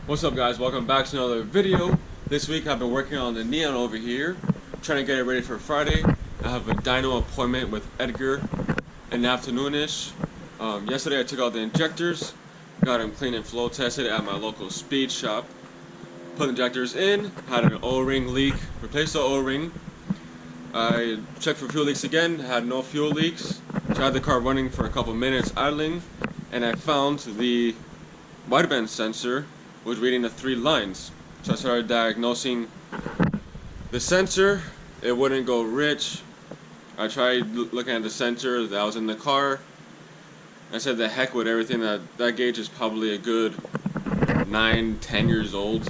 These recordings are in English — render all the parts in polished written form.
What's up, guys? Welcome back to another video. This week I've been working on the neon over here, trying to get it ready for Friday. I have a dyno appointment with Edgar in the afternoonish. Yesterday I took out the injectors, got them clean and flow tested at my local speed shop. Put the injectors in, had an O-ring leak, replaced the O-ring. I checked for fuel leaks again, had no fuel leaks. So I had the car running for a couple minutes idling, and I found the wideband sensor was reading the 3 lines. So I started diagnosing the sensor. It wouldn't go rich. I tried looking at the sensor that was in the car. I said the heck with everything. That gauge is probably a good 9-10 years old.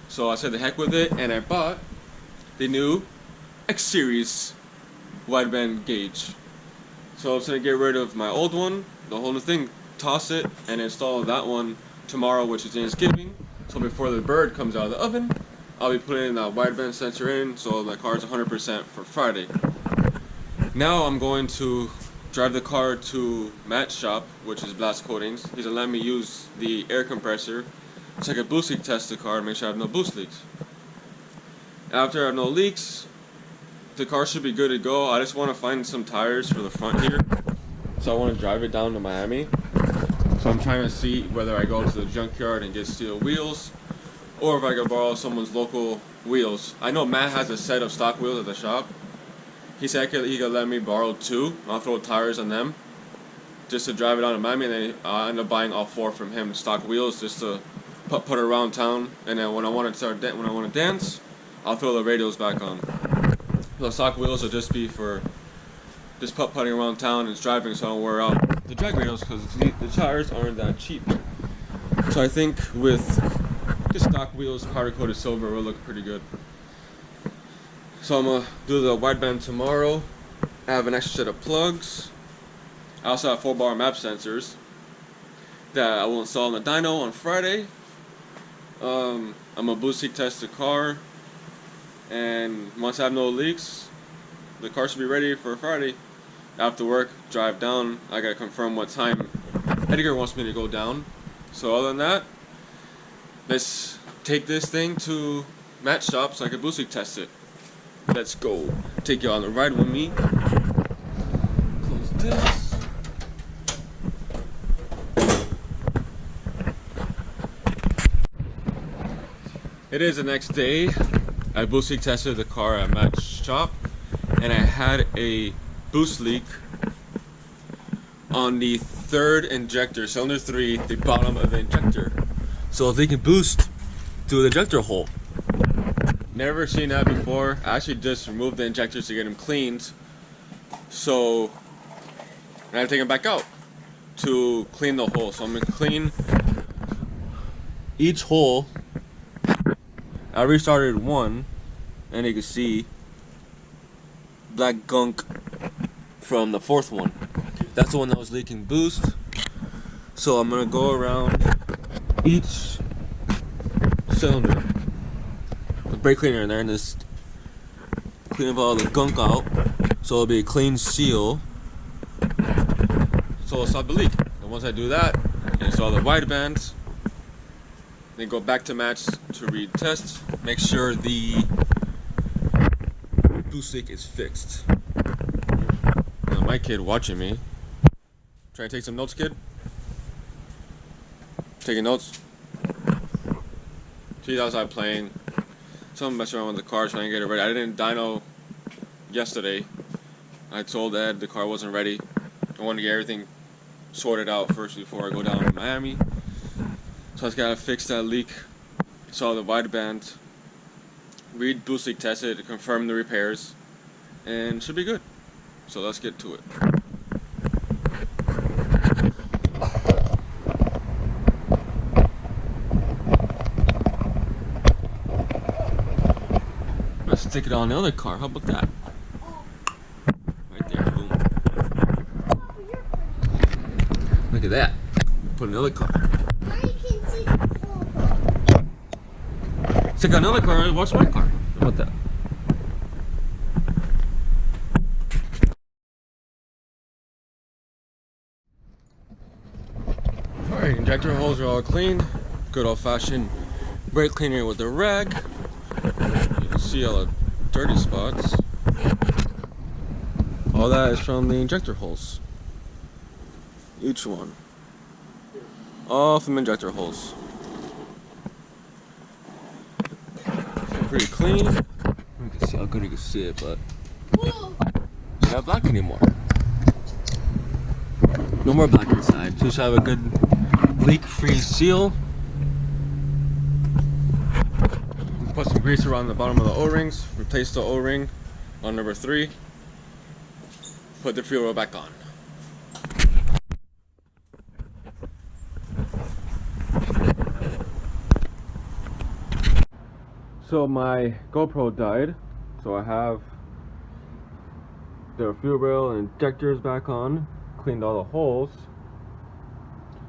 So I said the heck with it, and I bought the new X series wideband gauge. So I'm gonna get rid of my old one, the whole new thing, toss it, and install that one tomorrow, which is Thanksgiving. So before the bird comes out of the oven, I'll be putting that wideband sensor in, so my car is 100% for Friday. Now I'm going to drive the car to Matt's shop, which is Blast Coatings. He's gonna let me use the air compressor, check a boost leak test the car, and make sure I have no boost leaks. After I have no leaks, the car should be good to go. I just want to find some tires for the front here, so I want to drive it down to Miami. So I'm trying to see whether I go to the junkyard and get steel wheels, or if I can borrow someone's local wheels. I know Matt has a set of stock wheels at the shop. He said he could let me borrow 2. I'll throw tires on them just to drive it down to Miami, and then I'll end up buying all 4 from him, stock wheels, just to put it around town. And then when I want to dance, I'll throw the radios back on. The stock wheels will just be for just putting around town and driving, so I don't wear out the drag radials, because the tires aren't that cheap. So I think with the stock wheels, powder coated silver, will look pretty good. So I'm gonna do the wideband tomorrow. I have an extra set of plugs. I also have 4-bar map sensors that I will install on the dyno on Friday. I'm gonna boost leak test the car, and once I have no leaks, the car should be ready for Friday. After work, drive down. I gotta confirm what time Edgar wants me to go down. So other than that, let's take this thing to Matt's shop so I can boost leak test it. Let's go. Take you on the ride with me. Close this. It is the next day. I boost leak tested the car at Matt's shop, and I had a boost leak on the 3rd injector, cylinder 3, the bottom of the injector. So if they can boost through the injector hole. Never seen that before. I actually just removed the injectors to get them cleaned. So I have to take them back out to clean the hole. So I'm gonna clean each hole. I restarted one, and you can see black gunk from the 4th one. That's the one that was leaking boost. So I'm gonna go around each cylinder with brake cleaner in there and just clean up all the gunk out, so it'll be a clean seal, so it'll stop the leak. And once I do that, install the wideband, then go back to Matt's to retest, make sure the boost leak is fixed. Now my kid watching me. Trying to take some notes, kid? Taking notes? She's outside playing. Someone messing around with the car, trying to get it ready. I didn't dyno yesterday. I told Ed the car wasn't ready. I wanted to get everything sorted out first before I go down to Miami. So I just gotta fix that leak. Saw the wideband. Read boost leak tested to confirm the repairs, and should be good. So let's get to it. Let's stick it on the other car. How about that? Right there, boom. Look at that. Put another car. Now you can see the whole. Stick on another car and watch my car. How about that? Alright, injector holes are all clean. good old-fashioned brake cleaner with a rag. You can see all the dirty spots. All that is from the injector holes. Each one. All from injector holes. Pretty clean. You can see how good you can see it, but it's not black anymore. No more black inside. So just have a good leak-free seal. Put some grease around the bottom of the O-rings. Replace the O-ring on number 3. Put the fuel rail back on. So my GoPro died, so I have the fuel rail and injectors back on, cleaned all the holes.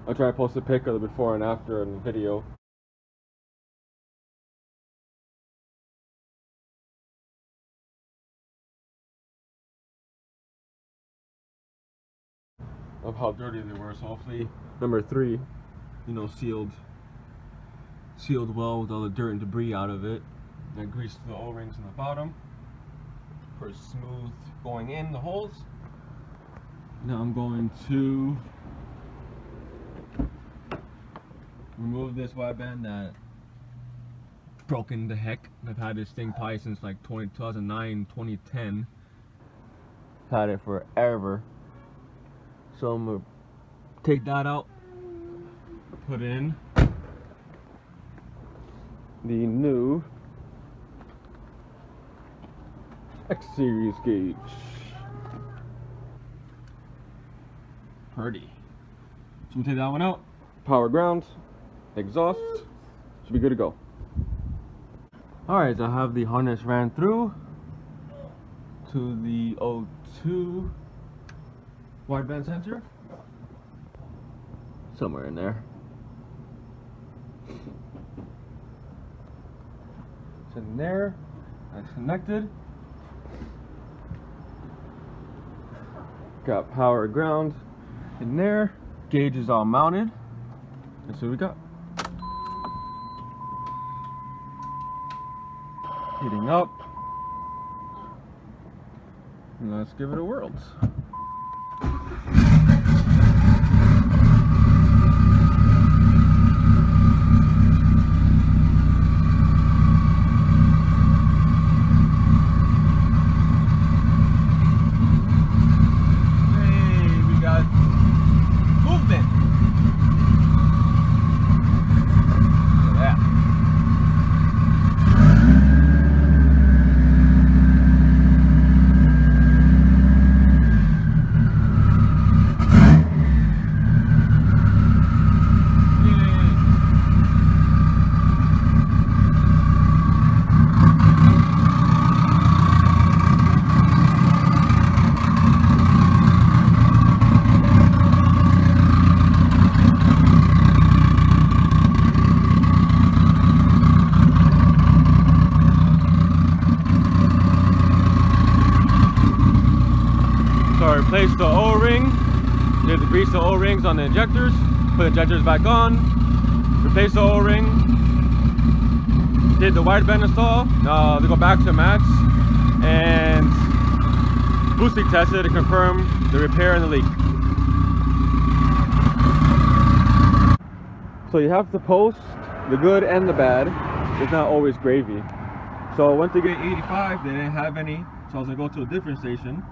I'll try to post a pic of the before and after in the video. Of how dirty they were, so hopefully number 3, sealed well with all the dirt and debris out of it. I greased the O-rings in the bottom for smooth going in the holes. Now I'm going to remove this wideband that broken the heck. I've had this thing probably since like 2009, 2010. Had it forever. So I'm gonna take that out, put in the new X-Series gauge. Pretty. So we'll take that one out. Power ground, exhaust, should be good to go. Alright, so I have the harness ran through to the O2 wideband sensor. Somewhere in there. It's in there. That's connected. Got power ground in there. Gauge is all mounted. That's what we got. Heating up. And let's give it a whirl. Replace the O-ring. You have to grease the O-rings on the injectors. Put the injectors back on. Replace the O-ring. Did the wideband install. Now they go back to max and boost leak tested to confirm the repair and the leak. So you have to post the good and the bad. It's not always gravy. So I went to get 85. They didn't have any, so I was gonna go to a different station.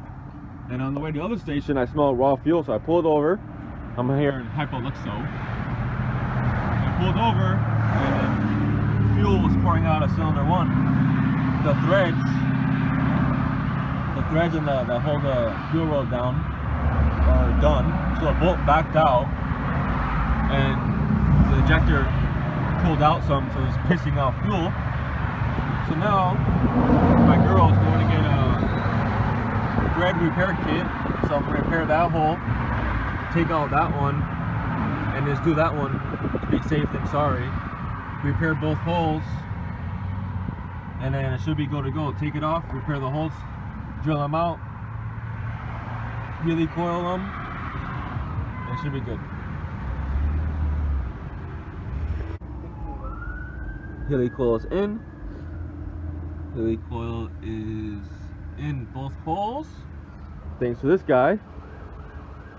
And on the way to the other station, I smelled raw fuel, so I pulled over. I'm here in Hypoluxo. I pulled over, and fuel was pouring out of cylinder 1. The threads and that hold the fuel rail down are done. So the bolt backed out, and the injector pulled out some, so it's pissing out fuel. So now, my girl's going to get a thread repair kit, so I'm going to repair that hole, take out that one, and just do that one to be safe than sorry. Repair both holes, and then it should be good to go. Take it off, repair the holes, drill them out, really coil them, and it should be good. Hilly coil is in. Hilly coil is in both poles. Thanks to this guy.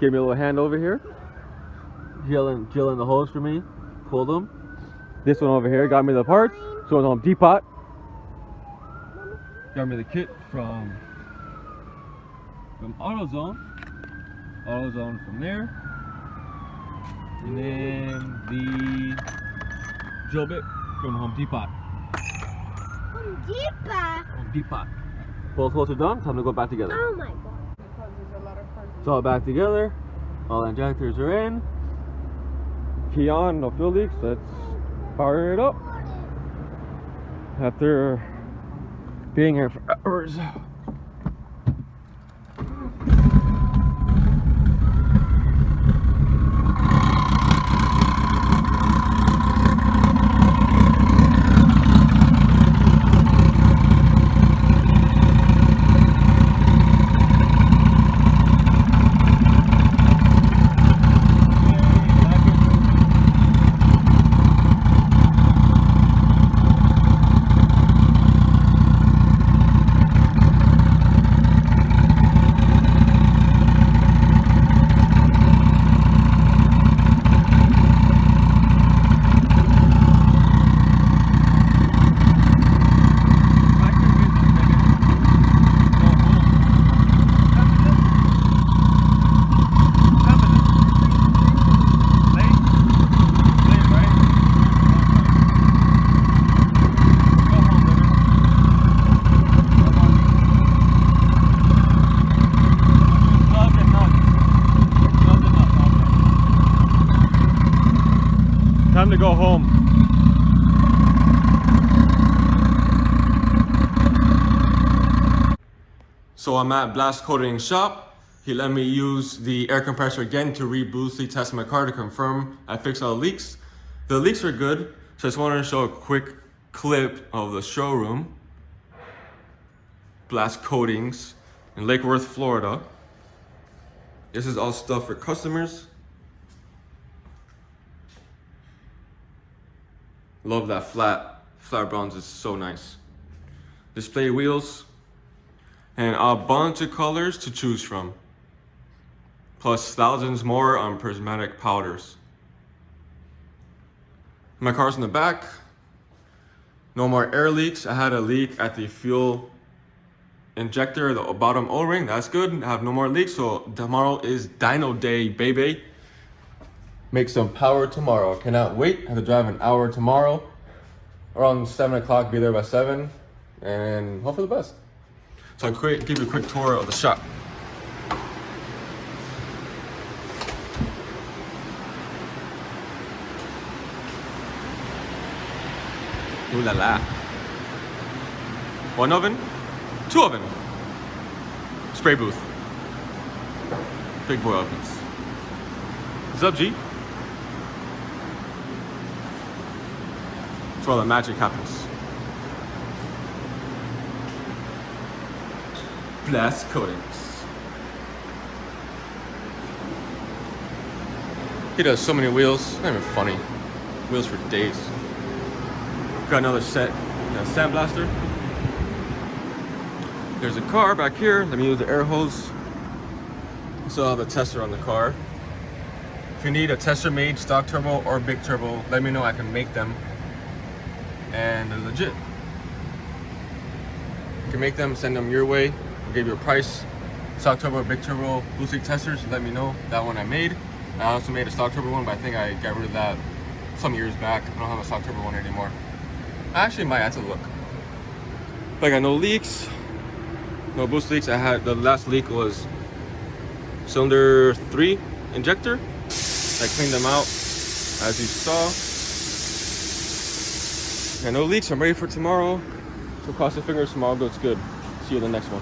Gave me a little hand over here. Drilling the holes for me. Pulled them. This one over here got me the parts. So it's on Depot. Got me the kit from AutoZone. AutoZone from there. And then the drill bit from Home Depot. Home Depot. Home Depot. Both holes are done. Time to go back together. Oh my god. It's all back together. All injectors are in. Key on, no fuel leaks. Let's fire it up. After being here for hours. Time to go home. So I'm at Blast Coating shop. He let me use the air compressor again to re-boost test my car to confirm I fixed all the leaks. The leaks are good, so I just wanted to show a quick clip of the showroom. Blast Coatings in Lake Worth, Florida. This is all stuff for customers. Love that flat bronze is so nice. Display wheels and a bunch of colors to choose from. Plus thousands more on prismatic powders. My car's in the back. No more air leaks. I had a leak at the fuel injector, the bottom O-ring. That's good. I have no more leaks, so tomorrow is dyno day, baby. Make some power tomorrow. Cannot wait. I have to drive an hour tomorrow. Around 7 o'clock, be there by 7. And hope for the best. So I'll give you a quick tour of the shop. Ooh la la. One oven, two oven. Spray booth. Big boy ovens. What's up, G? That's where all the magic happens. Blast Coatings. He does so many wheels, not even funny. Wheels for days. Got another set, sandblaster. There's a car back here. Let me use the air hose. So I have a tester on the car. If you need a tester made, stock turbo or big turbo, let me know, I can make them. And they're legit. You can make them, send them your way. I'll give you a price. Stock turbo or big turbo boost leak testers, let me know. That one I made. I also made a stock turbo one, but I think I got rid of that some years back. I don't have a stock turbo one anymore. I actually might have to look. But I got no leaks, no boost leaks. I had, the last leak was cylinder 3 injector. I cleaned them out, as you saw. And no leaks, I'm ready for tomorrow. So cross your fingers, tomorrow goes good. See you in the next one.